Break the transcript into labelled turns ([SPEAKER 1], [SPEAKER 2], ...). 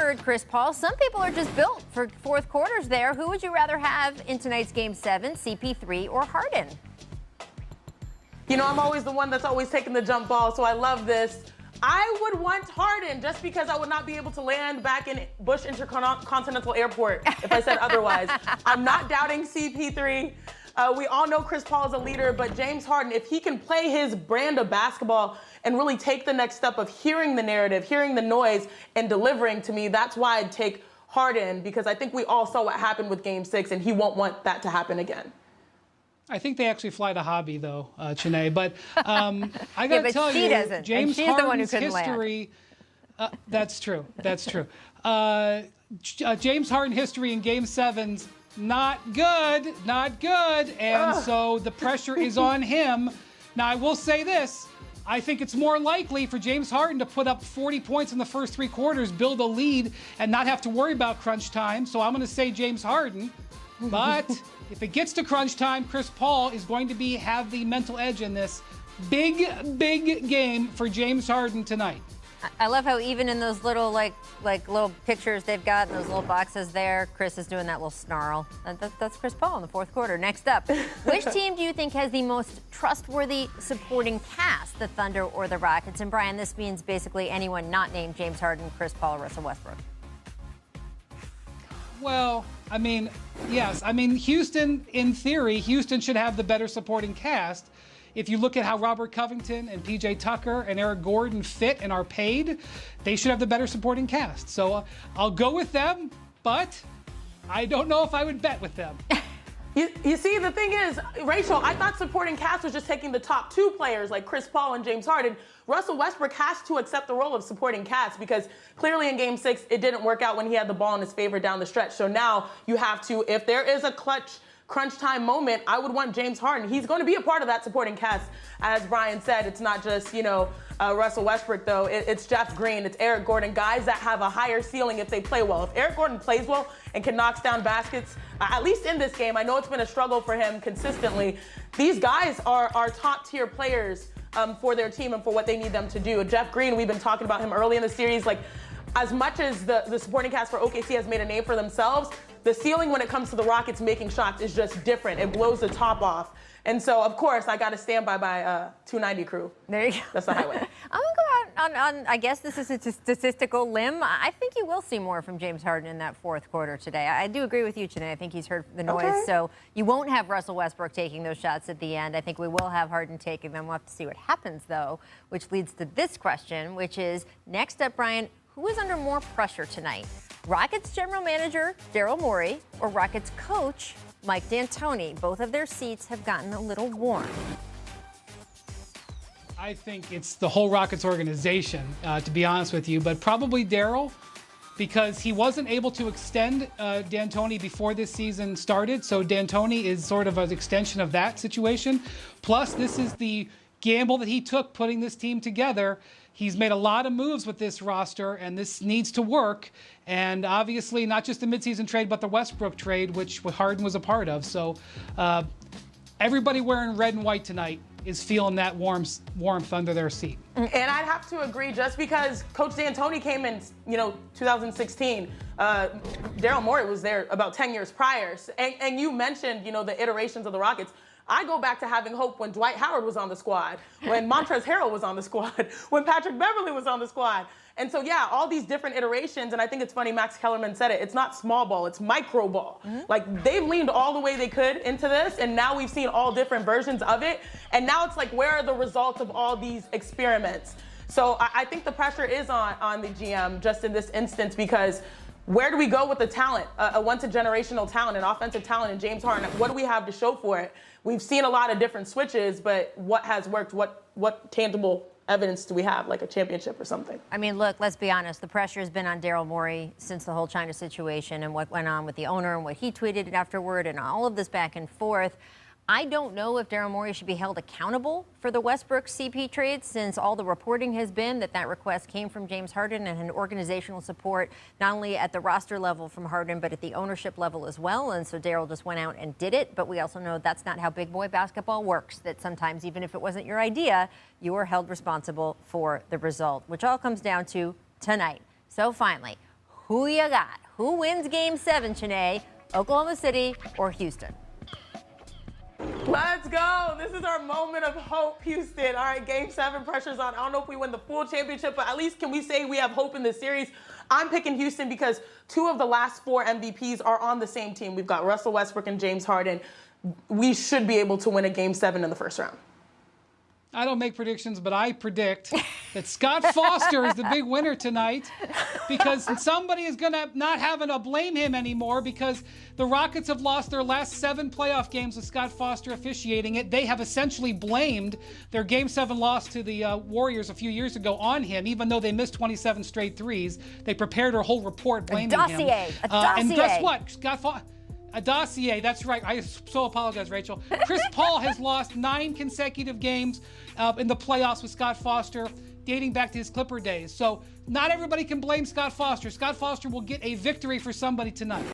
[SPEAKER 1] third, Chris Paul. Some people are just built for fourth quarters there. Who would you rather have in tonight's Game 7, CP3 or Harden?
[SPEAKER 2] You know, I'm always the one that's always taking the jump ball, so I love this. I would want Harden just because I would not be able to land back in Bush Intercontinental Airport if I said otherwise. I'm not doubting CP3. We all know Chris Paul is a leader, but James Harden, if he can play his brand of basketball and really take the next step of hearing the narrative, hearing the noise, and delivering to me, that's why I'd take Harden, because I think we all saw what happened with Game 6, and he won't want that to happen again.
[SPEAKER 3] I think they actually fly to Hobby, though, Chene. But I got to tell you,
[SPEAKER 1] doesn't.
[SPEAKER 3] James
[SPEAKER 1] she's
[SPEAKER 3] Harden's
[SPEAKER 1] the one who
[SPEAKER 3] history. That's true. That's true. James Harden history in Game 7's not good, not good. And so the pressure is on him. Now, I will say this. I think it's more likely for James Harden to put up 40 points in the first 3 quarters, build a lead, and not have to worry about crunch time. So I'm going to say James Harden. But if it gets to crunch time, Chris Paul is going to have the mental edge in this big game for James Harden tonight.
[SPEAKER 1] I love how even in those little like little pictures they've got in those little boxes there, Chris is doing that little snarl. That's Chris Paul in the fourth quarter. Next up, which team do you think has the most trustworthy supporting cast, the Thunder or the Rockets? And Brian, this means basically anyone not named James Harden, Chris Paul, or Russell Westbrook.
[SPEAKER 3] Well, I mean, yes. I mean, Houston, in theory, Houston should have the better supporting cast. If you look at how Robert Covington and PJ Tucker and Eric Gordon fit and are paid, they should have the better supporting cast. So I'll go with them, but I don't know if I would bet with them.
[SPEAKER 2] You see, the thing is, Rachel, I thought supporting cast was just taking the top 2 players like Chris Paul and James Harden. Russell Westbrook has to accept the role of supporting cast because clearly in Game 6, it didn't work out when he had the ball in his favor down the stretch. So now you have to, if there is a crunch time moment, I would want James Harden. He's going to be a part of that supporting cast. As Brian said, it's not just, Russell Westbrook, though. It's Jeff Green, it's Eric Gordon, guys that have a higher ceiling if they play well. If Eric Gordon plays well and can knock down baskets, at least in this game, I know it's been a struggle for him consistently. These guys are top-tier players for their team and for what they need them to do. Jeff Green, we've been talking about him early in the series. Like, as much as the supporting cast for OKC has made a name for themselves, the ceiling when it comes to the Rockets making shots is just different. It blows the top off. And so, of course, I got to stand by 290 crew.
[SPEAKER 1] There you go.
[SPEAKER 2] That's the highway.
[SPEAKER 1] I'm going to go out on, I guess this is a statistical limb. I think you will see more from James Harden in that fourth quarter today. I do agree with you, Chene. I think he's heard the noise. Okay. So you won't have Russell Westbrook taking those shots at the end. I think we will have Harden taking them. We'll have to see what happens, though, which leads to this question, which is, next up, Brian, who is under more pressure tonight? Rockets general manager Daryl Morey or Rockets coach Mike D'Antoni? Both of their seats have gotten a little warm.
[SPEAKER 3] I think it's the whole Rockets organization, to be honest with you, but probably Daryl, because he wasn't able to extend D'Antoni before this season started. So D'Antoni is sort of an extension of that situation. Plus, this is the gamble that he took putting this team together. He's made a lot of moves with this roster, and this needs to work. And obviously, not just the midseason trade, but the Westbrook trade, which Harden was a part of. So everybody wearing red and white tonight is feeling that warmth under their seat.
[SPEAKER 2] And I'd have to agree, just because Coach D'Antoni came in, 2016. Daryl Morey was there about 10 years prior. And you mentioned, the iterations of the Rockets. I go back to having hope when Dwight Howard was on the squad, when Montrezl Harrell was on the squad, when Patrick Beverley was on the squad. And so, yeah, all these different iterations, and I think it's funny, Max Kellerman said it, it's not small ball, it's micro ball. Mm-hmm. Like, they've leaned all the way they could into this, and now we've seen all different versions of it. And now it's like, where are the results of all these experiments? So I think the pressure is on the GM just in this instance, because where do we go with the talent, a once-a-generational talent, an offensive talent in James Harden? What do we have to show for it? We've seen a lot of different switches, but what has worked? What tangible evidence do we have, like a championship or something?
[SPEAKER 1] I mean, look, let's be honest. The pressure has been on Daryl Morey since the whole China situation and what went on with the owner and what he tweeted afterward and all of this back and forth. I don't know if Daryl Morey should be held accountable for the Westbrook CP trade, since all the reporting has been that request came from James Harden and had organizational support, not only at the roster level from Harden, but at the ownership level as well. And so Daryl just went out and did it. But we also know that's not how big boy basketball works, that sometimes even if it wasn't your idea, you are held responsible for the result, which all comes down to tonight. So finally, Who you got? Who wins Game 7, Chanae? Oklahoma City or Houston?
[SPEAKER 2] Let's go. This is our moment of hope, Houston. All right, Game 7 pressure's on. I don't know if we win the full championship, but at least can we say we have hope in this series? I'm picking Houston because 2 of the last 4 MVPs are on the same team. We've got Russell Westbrook and James Harden. We should be able to win a Game 7 in the first round.
[SPEAKER 3] I don't make predictions, but I predict that Scott Foster is the big winner tonight because somebody is going to not having to blame him anymore because the Rockets have lost their last 7 playoff games with Scott Foster officiating it. They have essentially blamed their Game 7 loss to the Warriors a few years ago on him, even though they missed 27 straight threes. They prepared a whole report blaming him.
[SPEAKER 1] A dossier.
[SPEAKER 3] And guess what? A dossier, that's right. I so apologize, Rachel. Chris Paul has lost 9 consecutive games in the playoffs with Scott Foster, dating back to his Clipper days. So not everybody can blame Scott Foster. Scott Foster will get a victory for somebody tonight.